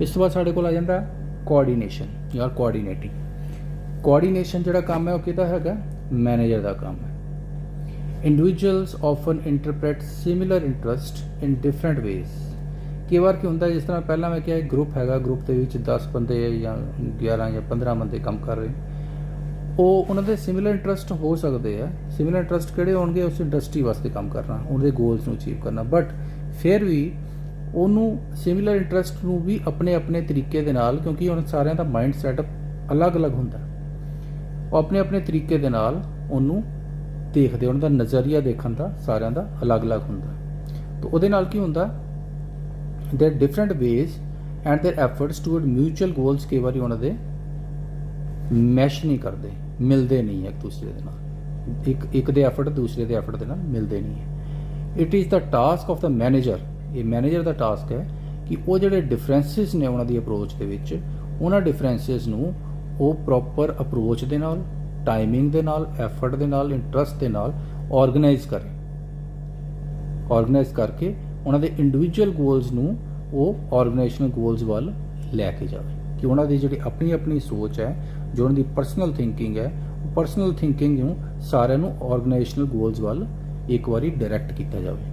इस तो बाद साढ़े कोल आ जाता कोआर्डीनेशन या कोआर्डीनेटिंग। कोआर्डीनेशन जिहड़ा काम है वो किहदा हैगा, मैनेजर का काम है। Individuals often interpret similar interest in different ways. कई बार की होंगे जिस तरह पहला मैं क्या ग्रुप हैगा, ग्रुप के 10 बंदे या 11 या 15 बंदे काम कर रहे, वो उन्होंने सिमिलर इंटरस्ट हो सकते हैं। सिमिलर इंटरस्ट किहड़े होणगे, उस इंडस्ट्री वास्ते काम करना, उनके गोल्स नूं अचीव करना, बट फिर भी उन्होंने सिमिलर इंटरस्ट नूं भी अपने अपने तरीके दे नाल, क्योंकि उन सारिਆਂ ਦਾ माइंड सैटअप अलग अलग होंदा, वो अपने अपने तरीके दे नाल उन्होंने देखते, उनका नज़रिया देखने का सारिਆਂ ਦਾ अलग अलग होंदा। तो ਉਹਦੇ ਨਾਲ ਕੀ ਹੁੰਦਾ, their different ways and their efforts toward mutual goals कई बार उन्होंने मैश नहीं करते, मिलते नहीं है एक दूसरे के नाल, एक दे एफर्ट दूसरे के एफर्ट के नाल मिलते नहीं है। It is the task of the manager, ये मैनेजर का टास्क है कि वो जोड़े डिफरेंसिस ने उन्होंने अप्रोच के विच, उन्होंने डिफरेंसिस नूं वो प्रॉपर अप्रोच के नाल, टाइमिंग के नाल, एफर्ट के नाल, इंटरस्ट के नाल ऑर्गेनाइज करें, ऑर्गेनाइज करके उन्होंने इंडिविजुअल गोल्स नूं वो ऑर्गेनाइजेशनल गोल्स वाल लैके जाए, कि उन्होंने जी अपनी अपनी सोच है, जो उन्होंने पर्सनल थिंकिंग है, पर्सनल थिंकिंग नूं सारिਆਂ ਨੂੰ ऑर्गेनाइजेशनल गोल्स वाल एक बारी डायरैक्ट किया जाए।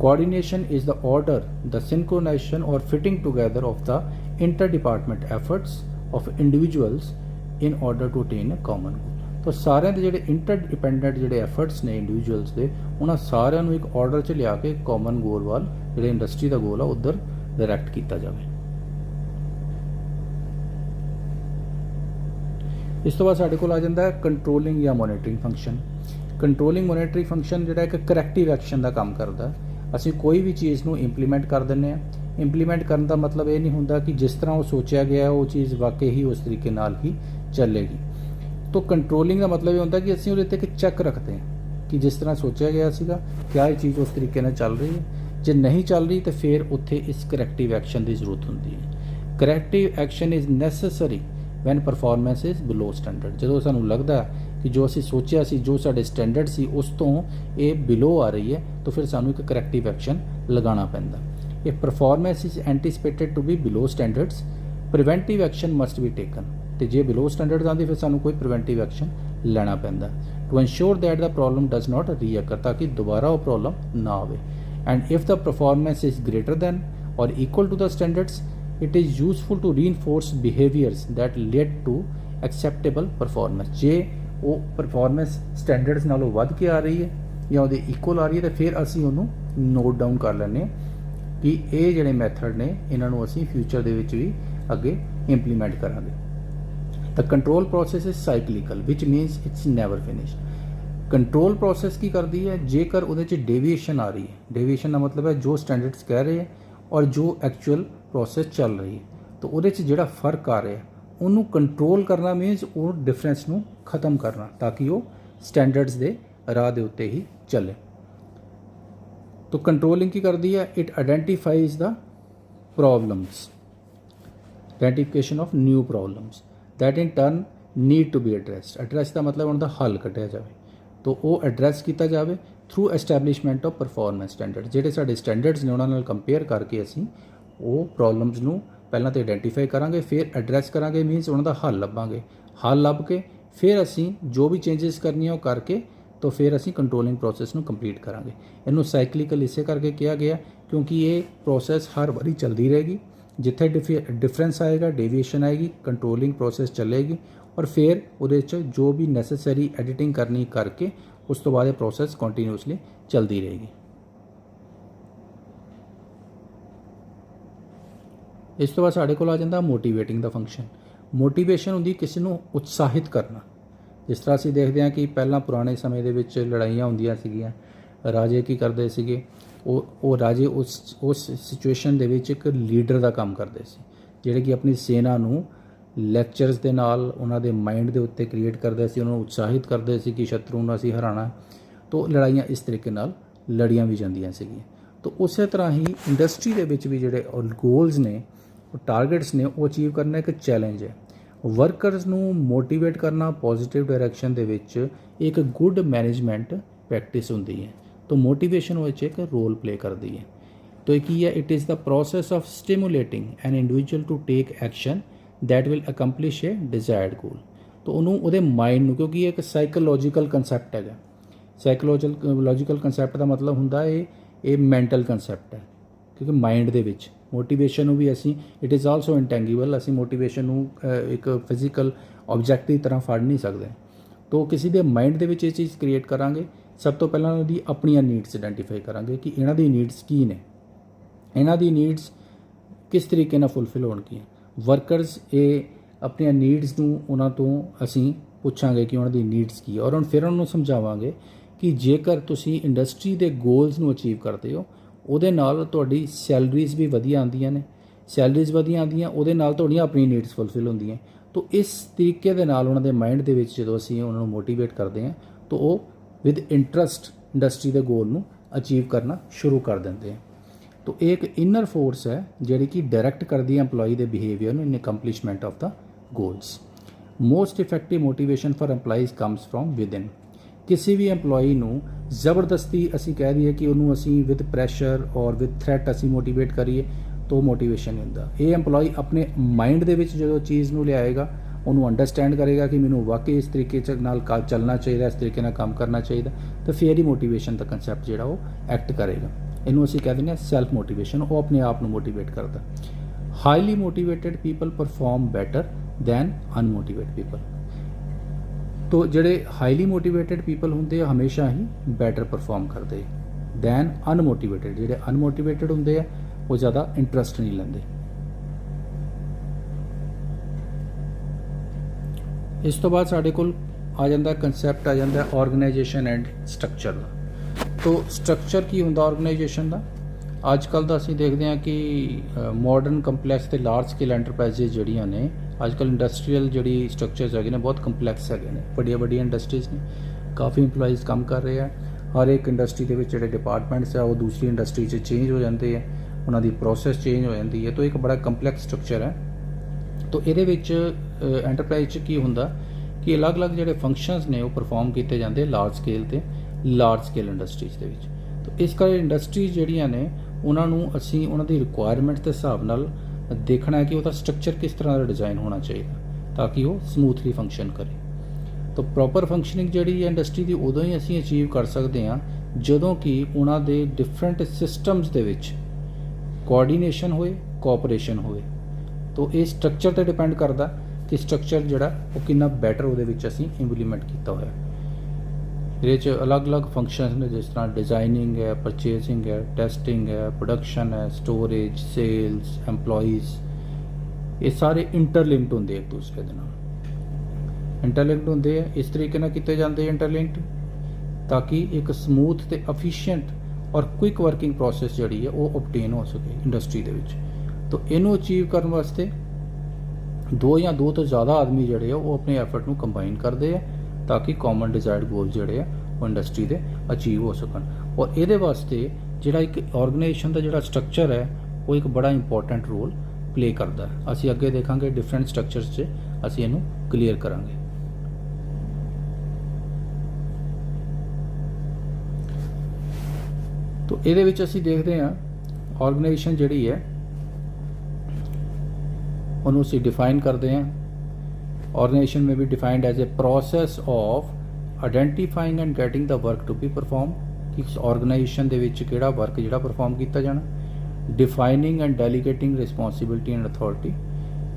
Coordination is the order, the synchronisation और fitting together of the inter department efforts of individuals in order to attain a common goal. तो सारे के जोड़े इंटर डिपेंडेंट जोड़े एफर्ट्स ने इंडिविजुअल्स के, उन्होंने सारिਆਂ ਨੂੰ एक ऑर्डर च लिया के कॉमन गोल वाल जो इंडस्ट्री का गोल है उधर डायरैक्ट किया जाए। इस तो बाद साढ़े कोल आ जाता है कंट्रोलिंग या monitoring function. Controlling monitoring function जोड़ा एक करैक्टिव एक्शन का काम करता है। असी कोई भी चीज़ को इंप्लीमेंट कर दें, इंप्लीमेंट करने का मतलब ये नहीं होंदा कि जिस तरह वो सोचा गया है वो चीज़ वाकई ही उस तरीके नाल ही चलेगी। तो कंट्रोलिंग का मतलब ये होंदा कि असीं उहदे ते एक चैक रखते हैं कि जिस तरह सोचा गया सीगा क्या ये चीज़ उस तरीके नाल चल रही है, जे नहीं चल रही तो फिर उत्थे इस करैक्टिव एक्शन की जरूरत होंदी है। Corrective action is necessary when performance is below standard. जो सानू लगता है कि जो असी सोचा सी, जो साडे स्टैंडर्ड सी उस तो ये बिलो आ रही है, तो फिर सानू एक करैक्टिव एक्शन लगाना पैंदा। If performance is anticipated to be below standards, preventive action must be taken. तो जे बिलो स्टैंडर्ड्स आती फिर सानू कोई प्रिवेंटिव एक्शन लेना पैंदा to ensure that the problem does not recur, ताकि दोबारा वो प्रॉब्लम ना आवे। And if the performance is greater than और equal to the standards, it is useful to reinforce behaviours that led to acceptable performance. जे वो performance standards नालों वध के आ रही है या वो इक्वल आ रही है, तो फिर असी उन्होंने नोट डाउन कर लैने कि ये जोड़े मैथड ने इन्हों असी फ्यूचर के भी अगे इंप्लीमेंट करांगे। The control process is cyclical which means it's never finished. Control process की करती है, जेकर उहदे च डेविएशन आ रही है, डेविएशन का मतलब है जो स्टैंडर्ड्स कह रहे हैं और जो एक्चुअल प्रोसैस चल रही है, तो उहदे च जिहड़ा फर्क आ रहा है उन्होंने कंट्रोल करना मीनस वो डिफरेंस नूं खत्म करना, ताकि वो स्टैंडर्ड्स दे राह दे उत्ते ही चले। तो कंट्रोलिंग की करती है, it identifies the problems, identification of new problems that in turn need to be addressed. Address का मतलब उनका हल कढ़िया जाए, तो वो एड्रैस किया जाए through establishment of performance standard. जिहड़े साडे स्टैंडर्ड्स ने उन्हां नाल कंपेयर करके असीं वो प्रॉब्लम्स नूं पहलां तो आइडेंटिफाई करांगे, फिर एड्रैस करांगे, मीनस उन्हां दा हल लभांगे, हल लभ के फिर असीं जो भी चेंजिस करनी वो करके तो फिर असीं कंट्रोलिंग प्रोसैस नूं कंप्लीट करांगे। इनू साइकलिकल इसे करके किया गया क्योंकि ये प्रोसैस हर बारी चलती रहेगी, जिथे डिफरेंस आएगा, डेविएशन आएगी, कंट्रोलिंग प्रोसैस चलेगी और फिर उहदे च जो भी नैसेसरी एडिटिंग करनी करके उस तो बाद ये प्रोसैस कंटीन्यूअसली चलती रहेगी। इस तो बाद साढ़े कोल आ जाता मोटिवेटिंग द फंक्शन। मोटिवेशन होंदी किसी को उत्साहित करना। जिस तरह असीं देखते हैं कि पहला पुराने समय दे विच लड़ाइयाँ होंदियां सीगियां, राजे की करते सीगे, वो राजे उस सिचुएशन दे विच एक लीडर का काम करते सी, जिहड़े कि अपनी सेना नूं लैक्चरस दे नाल उन्हां दे माइंड दे उत्ते क्रिएट करते सी, उन्होंने उत्साहित करते सी कि शत्रु नूं असीं हराना। तो लड़ाइयाँ इस तरीके नाल लड़ियाँ भी जांदियां सीगियां। तो उस तरह ही इंडस्ट्री दे विच भी जिहड़े गोल्स ने, टारगेट्स ने, वो अचीव करना एक चैलेंज है। वर्कर्स नूं मोटिवेट करना पॉजिटिव डायरैक्शन दे विच एक गुड मैनेजमेंट प्रैक्टिस होंदी है। तो मोटिवेशन वो एक रोल प्ले करती है तो एक ही है, it is the process of stimulating an individual to take action that will accomplish a desired goal. तो ਉਹਨੂੰ ਉਹਦੇ ਮਾइंड ਨੂੰ, क्योंकि एक साइकोलॉजिकल कंसैप्ट है, साइकोलॉजिकल कंसैप्ट का मतलब ਹੁੰਦਾ ਇਹ ਮੈਂਟਲ ਕੰਸੈਪਟ ਹੈ, क्योंकि माइंड ਦੇ ਵਿੱਚ मोटिवेशन ਨੂੰ भी ਅਸੀਂ इट इज़ आल्सो इंटेंगिबल, ਅਸੀਂ मोटिवेशन ਨੂੰ एक फिजिकल ऑब्जेक्ट की तरह ਫੜ नहीं सकते। तो किसी ਦੇ माइंड ਦੇ ਵਿੱਚ ਇਹ ਚੀਜ਼ ਕ੍ਰੀਏਟ ਕਰਾਂਗੇ। ਸਭ ਤੋਂ ਪਹਿਲਾਂ ਉਹਦੀ ਆਪਣੀਆਂ ਨੀਡਸ ਆਈਡੈਂਟੀਫਾਈ ਕਰਾਂਗੇ ਕਿ ਇਹਨਾਂ ਦੀ ਨੀਡਸ ਕੀ ਨੇ, ਇਹਨਾਂ ਦੀ ਨੀਡਸ ਕਿਸ ਤਰੀਕੇ ਨਾਲ ਫੁੱਲਫਿਲ ਹੋਣਗੀਆਂ। ਵਰਕਰਸ ਇਹ ਆਪਣੀਆਂ ਨੀਡਸ ਨੂੰ ਉਹਨਾਂ ਤੋਂ ਅਸੀਂ ਪੁੱਛਾਂਗੇ ਕਿ ਉਹਨਾਂ ਦੀ ਨੀਡਸ ਕੀ ਹੈ, ਔਰ ਫਿਰ ਉਹਨਾਂ ਨੂੰ ਸਮਝਾਵਾਂਗੇ ਕਿ ਜੇਕਰ ਤੁਸੀਂ ਇੰਡਸਟਰੀ ਦੇ ਗੋਲਸ ਨੂੰ ਅਚੀਵ ਕਰਦੇ ਹੋ, ਉਹਦੇ ਨਾਲ ਤੁਹਾਡੀ ਸੈਲਰੀਜ਼ ਵੀ ਵਧੀਆ ਆਉਂਦੀਆਂ ਨੇ, ਸੈਲਰੀਜ਼ ਵਧੀਆ ਆਉਂਦੀਆਂ, ਉਹਦੇ ਨਾਲ ਤੁਹਾਡੀਆਂ ਆਪਣੀ ਨੀਡਸ ਫੁੱਲਫਿਲ ਹੁੰਦੀਆਂ। तो इस तरीके दे नाल उन्हां दे माइंड दे विच जदों असीं उन्हां नूं मोटिवेट करते हैं तो वो विद इंटरस्ट इंडस्ट्री के गोल नूं अचीव करना शुरू कर देंगे हैं। तो एक इनर फोर्स है जिहड़ी कि डायरैक्ट करदी है एंप्लॉई दे बिहेवियर नूं in accomplishment of the goals. Most effective motivation for employees comes from within. किसी भी एंप्लॉई नूं ज़बरदस्ती असीं कह दईए कि उन्होंने असीं विद प्रैशर और विद थ्रैट असीं मोटिवेट करिए तो मोटिवेशन नहीं ਹੁੰਦਾ। ਇਹ एंप्लॉई अपने माइंड ਦੇ ਵਿੱਚ ਜਦੋਂ ਚੀਜ਼ ਨੂੰ ਲਿਆਏਗਾ, ਉਹਨੂੰ ਅੰਡਰਸਟੈਂਡ ਕਰੇਗਾ ਕਿ ਮੈਨੂੰ ਵਾਕਈ ਇਸ ਤਰੀਕੇ ਨਾਲ ਚੱਲਣਾ ਚਾਹੀਦਾ, ਇਸ ਤਰੀਕੇ ਨਾਲ ਕੰਮ ਕਰਨਾ ਚਾਹੀਦਾ, ਤਾਂ ਫਿਰ ਹੀ ਮੋਟੀਵੇਸ਼ਨ ਦਾ ਕਨਸੈਪਟ ਜਿਹੜਾ ਉਹ ਐਕਟ ਕਰੇਗਾ। ਇਹਨੂੰ ਅਸੀਂ ਕਹਿ ਦਿੰਦੇ ਹਾਂ ਸੈਲਫ ਮੋਟੀਵੇਸ਼ਨ। ਉਹ ਆਪਣੇ ਆਪ ਨੂੰ ਮੋਟੀਵੇਟ ਕਰਦਾ। Highly motivated people perform better than unmotivated people. तो ਜਿਹੜੇ ਹਾਈਲੀ ਮੋਟੀਵੇਟਡ ਪੀਪਲ ਹੁੰਦੇ ਆ ਹਮੇਸ਼ਾ ਹੀ ਬੈਟਰ ਪਰਫਾਰਮ ਕਰਦੇ ਦੈਨ ਅਨਮੋਟੀਵੇਟਡ। ਜਿਹੜੇ ਅਨਮੋਟੀਵੇਟਡ ਹੁੰਦੇ ਆ ਉਹ ज़्यादा इंटरस्ट नहीं लेंदे। इस तो बाद साढ़े कोल आ जाता कंसैप्ट आ जाता ऑर्गेनाइजेशन एंड स्ट्रक्चर का। तो स्ट्रक्चर की हुंदा ऑर्गेनाइजेशन का अजकल का असीं देखते हैं कि मॉडर्न कंपलैक्स ते लार्ज स्केल एंटरप्राइजेज जड़ियाँ ने अजकल इंडस्ट्रीयल जी स्ट्रक्चर्स है ने बहुत कंपलैक्स है ने, बड़िया बड़िया इंडस्ट्रीज़ ने, काफ़ी इंप्लॉइज़ काम कर रहे हैं। हर एक इंडस्ट्री के जिहड़े डिपार्टमेंट्स है वो दूसरी इंडस्ट्री चेंज हो जाते हैं, ਉਹਨਾਂ ਦੀ ਪ੍ਰੋਸੈਸ ਚੇਂਜ ਹੋ ਜਾਂਦੀ ਹੈ। तो एक बड़ा ਕੰਪਲੈਕਸ ਸਟਰਕਚਰ ਹੈ। तो ਇਹਦੇ ਵਿੱਚ ਐਂਟਰਪ੍ਰਾਈਜ਼ 'ਚ ਕੀ ਹੁੰਦਾ ਕਿ ਅਲੱਗ-ਅਲੱਗ ਜਿਹੜੇ ਫੰਕਸ਼ਨਸ ਨੇ ਉਹ ਪਰਫਾਰਮ ਕੀਤੇ ਜਾਂਦੇ ਲਾਰਜ ਸਕੇਲ ਤੇ ਲਾਰਜ ਸਕੇਲ ਇੰਡਸਟਰੀਜ਼ ਦੇ ਵਿੱਚ। तो ਇਸ ਕਰਕੇ ਇੰਡਸਟਰੀਜ਼ ਜਿਹੜੀਆਂ ਨੇ ਉਹਨਾਂ ਨੂੰ ਅਸੀਂ ਉਹਨਾਂ ਦੀ ਰਿਕੁਆਇਰਮੈਂਟ ਦੇ ਹਿਸਾਬ ਨਾਲ ਦੇਖਣਾ ਹੈ ਕਿ ਉਹਦਾ ਸਟਰਕਚਰ ਕਿਸ ਤਰ੍ਹਾਂ ਦਾ ਡਿਜ਼ਾਈਨ ਹੋਣਾ ਚਾਹੀਦਾ ਤਾਂ ਕਿ ਉਹ ਸਮੂਥਲੀ ਫੰਕਸ਼ਨ ਕਰੇ। तो ਪ੍ਰੋਪਰ ਫੰਕਸ਼ਨਿੰਗ ਜਿਹੜੀ ਹੈ ਇੰਡਸਟਰੀ ਦੀ ਉਦੋਂ ਹੀ ਅਸੀਂ ਅਚੀਵ ਕਰ ਸਕਦੇ ਹਾਂ ਜਦੋਂ ਕਿ ਉਹਨਾਂ ਦੇ ਡਿਫਰੈਂਟ ਸਿਸਟਮਸ ਦੇ ਵਿੱਚ ਕੋਆਰਡੀਨੇਸ਼ਨ ਹੋਏ, ਕੋਆਪਰੇਸ਼ਨ ਹੋਏ। तो ये स्ट्रक्चर पर डिपेंड करता कि स्ट्रक्चर जोड़ा वो कितना बैटर वो असी इंप्लीमेंट किया हुआ है। ये अलग अलग फंक्शन ने जिस तरह डिज़ाइनिंग है, परचेजिंग है, टेस्टिंग है, प्रोडक्शन है, स्टोरेज, सेल्स, एंप्लॉइज़, ये सारे इंटरलिंक्ड होंगे एक दूसरे के नाल। इंटरलिंक्ड होंगे इस तरीके नाल किए जाते इंटरलिंक्ड ताकि एक स्मूथ ते एफिशिएंट और क्विक वर्किंग प्रोसैस जी है वो ऑबटेन हो सके इंडस्ट्री के विच। तो इनू अचीव करने वास्ते दो या दो तो ज़्यादा आदमी जोड़े वो अपने एफर्ट को कंबाइन करते हैं ताकि कॉमन डिजायर्ड गोल जोड़े वो इंडस्ट्री के अचीव हो सकन। और ये वास्ते जोड़ा एक ऑर्गेनाइजेशन का जोड़ा स्ट्रक्चर है वो एक बड़ा इंपॉर्टेंट रोल प्ले करता है। असी अगे देखांगे डिफरेंट स्ट्रक्चर्स से असी इनू क्लीयर करांगे। तो ये असी देखते हैं ऑर्गेनाइजेशन जी है उन्होंने असी डिफाइन करते हैं। ऑर्गेनाइजेशन में भी defined as a process of identifying and getting the work to be perform कि ऑर्गेनाइजेशन के विच किहड़ा वर्क जिहड़ा परफॉर्म किया जाना। Defining and delegating responsibility and authority.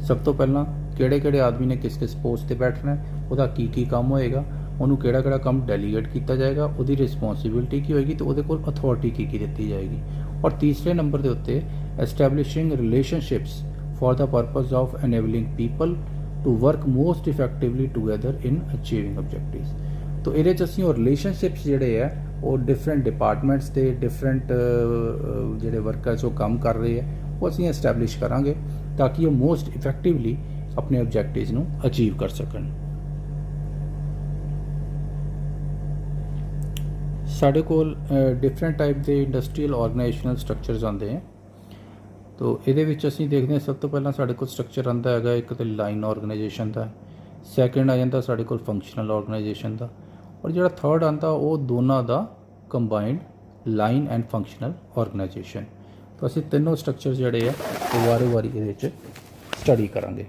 सब तो पहला किहड़े आदमी ने किस किस पोस्ट पर बैठना है, वह की काम होएगा, उन्होंने किहड़ा काम डेलीगेट किया जाएगा, उसकी रिस्पॉन्सिबिलिटी की होएगी, तो वो कोल अथॉरिटी की दी जाएगी। और तीसरे नंबर के उत्ते एस्टैबलिशिंग relationships for the purpose of enabling people to work most effectively together in achieving objectives। तो ये असीं और रिलेशनशिप्स जोड़े है वो डिफरेंट डिपार्टमेंट्स के डिफरेंट जोड़े वर्कर्स वो काम कर रहे हैं वो असीं एस्टैबलिश करांगे ताकि वो मोस्ट इफेक्टिवली अपने ऑब्जेक्टिव्स नूं अचीव कर सकन। साडे कोल डिफरेंट टाइप के इंडस्ट्रीयल ऑर्गेनाइजेशनल स्ट्रक्चर्स आते हैं। तो ये असीं देखते हैं सब तो पहला साढ़े को स्ट्रक्चर आता है एक तो लाइन ऑर्गेनाइजेशन का, सैकेंड आ जाता साढ़े को फंक्शनल ऑर्गेनाइजेशन का, और जो थर्ड आता वो दोनों का combined line and functional organisation. तो ਅਸੀਂ ਤਿੰਨੋਂ ਸਟਰਕਚਰ ਜਿਹੜੇ ਆ ਉਹ ਵਾਰੀ-ਵਾਰੀ ਇਹਦੇ ਵਿੱਚ ਸਟੱਡੀ ਕਰਾਂਗੇ।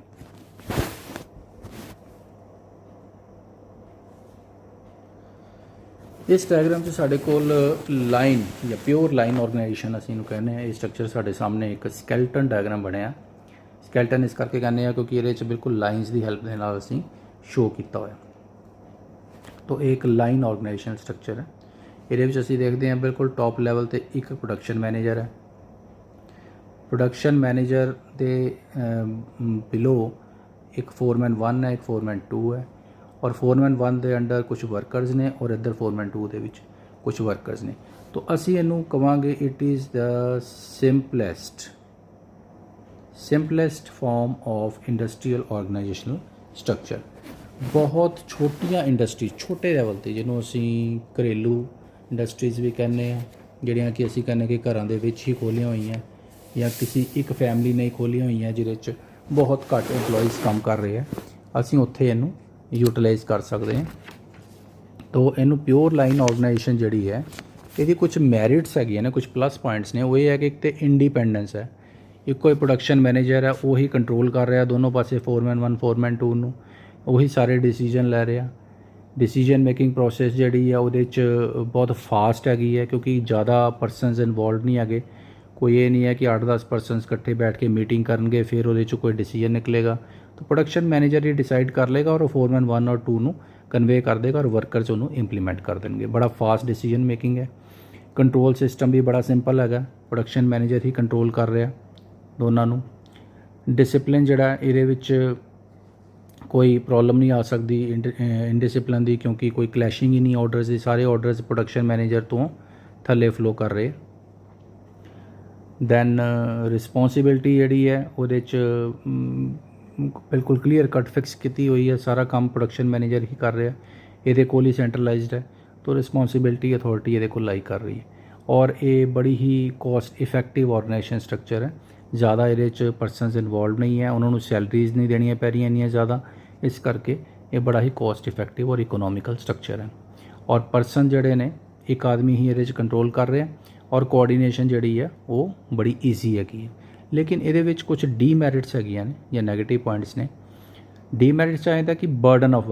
इस डायग्राम 'ਚ ਸਾਡੇ ਕੋਲ ਲਾਈਨ ਜਾਂ ਪਿਓਰ ਲਾਈਨ ਆਰਗੇਨਾਈਜੇਸ਼ਨ ਅਸੀਂ ਇਹਨੂੰ ਕਹਿੰਦੇ ਆ। ਇਹ ਸਟਰਕਚਰ ਸਾਡੇ ਸਾਹਮਣੇ ਇੱਕ ਸਕੈਲਟਨ ਡਾਇਗਰਾਮ ਬਣਿਆ। ਸਕੈਲਟਨ ਇਸ ਕਰਕੇ ਕਹਿੰਦੇ ਆ ਕਿਉਂਕਿ ਇਹਦੇ 'ਚ ਬਿਲਕੁਲ ਲਾਈਨਸ ਦੀ ਹੈਲਪ ਦੇ ਨਾਲ ਅਸੀਂ ਸ਼ੋ ਕੀਤਾ ਹੋਇਆ। तो एक लाइन ऑर्गेनाइजेशन स्ट्रक्चर है। ਇਹਦੇ ਵਿੱਚ ਅਸੀਂ ਦੇਖਦੇ ਹਾਂ ਬਿਲਕੁਲ ਟੌਪ ਲੈਵਲ ਤੇ ਇੱਕ ਪ੍ਰੋਡਕਸ਼ਨ ਮੈਨੇਜਰ ਹੈ। ਪ੍ਰੋਡਕਸ਼ਨ ਮੈਨੇਜਰ ਦੇ ਬਿਲੋ ਇੱਕ ਫੋਰਮੈਨ 1 ਹੈ, ਇੱਕ ਫੋਰਮੈਨ 2 ਹੈ ਔਰ ਫੋਰਮੈਨ 1 ਦੇ ਅੰਡਰ ਕੁਝ ਵਰਕਰਸ ਨੇ ਔਰ ਇੱਧਰ ਫੋਰਮੈਨ 2 ਦੇ ਵਿੱਚ ਕੁਝ ਵਰਕਰਸ ਨੇ। तो ਅਸੀਂ ਇਹਨੂੰ ਕਵਾਂਗੇ it is the simplest form of industrial organizational structure. ਬਹੁਤ ਛੋਟੀਆਂ ਇੰਡਸਟਰੀ, ਛੋਟੇ ਲੈਵਲ 'ਤੇ ਜਿਹਨੂੰ ਅਸੀਂ ਘਰੇਲੂ ਇੰਡਸਟਰੀਜ਼ ਵੀ ਕਹਿੰਦੇ ਹਾਂ, ਜਿਹੜੀਆਂ ਕਿ ਅਸੀਂ ਕਹਿੰਦੇ ਕਿ ਘਰਾਂ ਦੇ ਵਿੱਚ ਹੀ ਖੋਲ੍ਹੀਆਂ ਹੋਈਆਂ ਜਾਂ ਕਿਸੇ ਇੱਕ ਫੈਮਿਲੀ ਨੇ ਖੋਲ੍ਹੀਆਂ ਹੋਈਆਂ ਜਿਹਦੇ 'ਚ ਬਹੁਤ ਘੱਟ ਇੰਪਲੋਈਜ਼ ਕੰਮ ਕਰ ਰਹੇ ਆ, ਅਸੀਂ ਉੱਥੇ ਇਹਨੂੰ ਯੂਟੀਲਾਈਜ਼ ਕਰ ਸਕਦੇ ਹਾਂ। ਤਾਂ ਇਹਨੂੰ ਪਿਓਰ ਲਾਈਨ ਆਰਗੇਨਾਈਜੇਸ਼ਨ ਜਿਹੜੀ ਹੈ ਇਹਦੀ ਕੁਝ ਮੈਰਿਟਸ ਹੈਗੀਆਂ ਨੇ, ਕੁਝ ਪਲੱਸ ਪੁਆਇੰਟਸ ਨੇ। ਉਹ ਇਹ ਹੈ ਕਿ ਇੱਕ ਤਾਂ ਇੰਡੀਪੈਂਡੈਂਸ ਹੈ, ਇੱਕੋ ਹੀ ਪ੍ਰੋਡਕਸ਼ਨ ਮੈਨੇਜਰ ਹੈ, ਉਹੀ ਕੰਟਰੋਲ ਕਰ ਰਿਹਾ ਦੋਨੋਂ ਪਾਸੇ ਫੋਰਮੈਨ 1 ਫੋਰਮੈਨ 2 ਨੂੰ, ਉਹੀ ਸਾਰੇ ਡਿਸੀਜਨ ਲੈ ਰਿਹਾ। ਡਿਸੀਜਨ ਮੇਕਿੰਗ ਪ੍ਰੋਸੈਸ ਜਿਹੜੀ ਆ ਉਹਦੇ 'ਚ ਬਹੁਤ ਫਾਸਟ ਹੈਗੀ ਹੈ ਕਿਉਂਕਿ ਜ਼ਿਆਦਾ ਪਰਸਨਸ ਇਨਵੋਲਵ ਨਹੀਂ ਹੈਗੇ। ਕੋਈ ਇਹ ਨਹੀਂ ਹੈ ਕਿ 8-10 ਪਰਸਨਸ ਇਕੱਠੇ ਬੈਠ ਕੇ ਮੀਟਿੰਗ ਕਰਨਗੇ ਫਿਰ ਉਹਦੇ 'ਚ ਕੋਈ ਡਿਸੀਜਨ ਨਿਕਲੇਗਾ। ਤਾਂ ਪ੍ਰੋਡਕਸ਼ਨ ਮੈਨੇਜਰ ਹੀ ਡਿਸਾਈਡ ਕਰ ਲੇਗਾ ਔਰ ਉਹ ਫੋਰਮੈਨ 1 ਔਰ 2 ਨੂੰ ਕਨਵੇ ਕਰ ਦੇਗਾ ਔਰ ਵਰਕਰਸ ਉਹਨੂੰ ਇੰਪਲੀਮੈਂਟ ਕਰ ਦੇਣਗੇ। ਬੜਾ ਫਾਸਟ ਡਿਸੀਜਨ ਮੇਕਿੰਗ ਹੈ। ਕੰਟਰੋਲ ਸਿਸਟਮ ਵੀ ਬੜਾ ਸਿੰਪਲ ਹੈਗਾ, ਪ੍ਰੋਡਕਸ਼ਨ ਮੈਨੇਜਰ ਹੀ ਕੰਟਰੋਲ ਕਰ ਰਿਹਾ ਦੋਨਾਂ ਨੂੰ। ਡਿਸਿਪਲਿਨ ਜਿਹੜਾ ਇਹਦੇ ਵਿੱਚ ਕੋਈ ਪ੍ਰੋਬਲਮ ਨਹੀਂ ਆ ਸਕਦੀ ਇਨਡਿਸਿਪਲਿਨ ਦੀ ਕਿਉਂਕਿ ਕੋਈ ਕਲੈਸ਼ਿੰਗ ਹੀ ਨਹੀਂ ਆਰਡਰਸ ਦੀ, ਸਾਰੇ ਆਰਡਰਸ ਪ੍ਰੋਡਕਸ਼ਨ ਮੈਨੇਜਰ ਤੋਂ ਥੱਲੇ ਫਲੋ ਕਰ ਰਹੇ। ਦੈਨ ਰਿਸਪੌਂਸਿਬਿਲਟੀ ਜਿਹੜੀ ਹੈ ਉਹਦੇ 'ਚ ਬਿਲਕੁਲ ਕਲੀਅਰ ਕੱਟ ਫਿਕਸ ਕੀਤੀ ਹੋਈ ਹੈ, ਸਾਰਾ ਕੰਮ ਪ੍ਰੋਡਕਸ਼ਨ ਮੈਨੇਜਰ ਹੀ ਕਰ ਰਿਹਾ, ਇਹਦੇ ਕੋਲ ਹੀ ਸੈਂਟਰਲਾਈਜ਼ਡ ਹੈ। तो रिस्पॉन्सिबिलिटी अथॉरिटी ये लाइक कर रही है और ये बड़ी ही कॉस्ट इफेक्टिव ऑर्गेनाइजेशन स्ट्रक्चर है। ज़्यादा ये परसनस इन्वॉल्व नहीं है, उन्होंने सैलरीज नहीं देनिया पै रही इन्नियां ज़्यादा, इस करके ये बड़ा ही कॉस्ट इफेक्टिव और इकोनॉमिकल स्ट्रक्चर है। और परसन जड़े ने एक आदमी ही ये कंट्रोल कर रहे हैं और कोऑर्डिनेशन जी है वो बड़ी ईजी हैगी। लेकिन ये कुछ डीमैरिट्स हैगियां ने या नैगेटिव पॉइंट्स ने। डीमैरिट्स चाहता कि burden of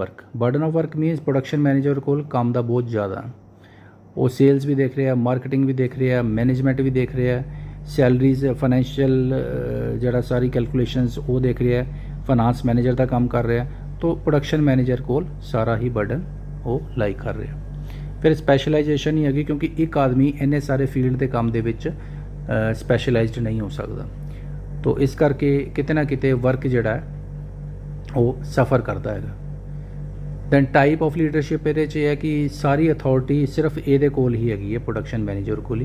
work मीनस production manager को काम का बहुत ज़्यादा, वो सेल्स भी देख रहे हैं, मार्केटिंग भी देख रहे हैं, मैनेजमेंट भी देख रहे हैं, सैलरीज फाइनैशियल जरा सारी कैलकुलेशंस वो देख रहे हैं, फाइनांस मैनेजर का काम कर रहे हैं। तो प्रोडक्शन मैनेजर को सारा ही बर्डन वो लाइक कर रहे हैं। फिर स्पैशलाइजेशन ही हैगी क्योंकि एक आदमी इन्ने सारे फील्ड के काम के विच स्पैशलाइज्ड नहीं हो सकता। तो इस करके किते ना किते वर्क जिहड़ा है वो सफ़र करता है। दैन टाइप ऑफ लीडरशिप ये है कि सारी अथॉरिटी सिर्फ ये कोल ही हैगी है, प्रोडक्शन मैनेजर को ही।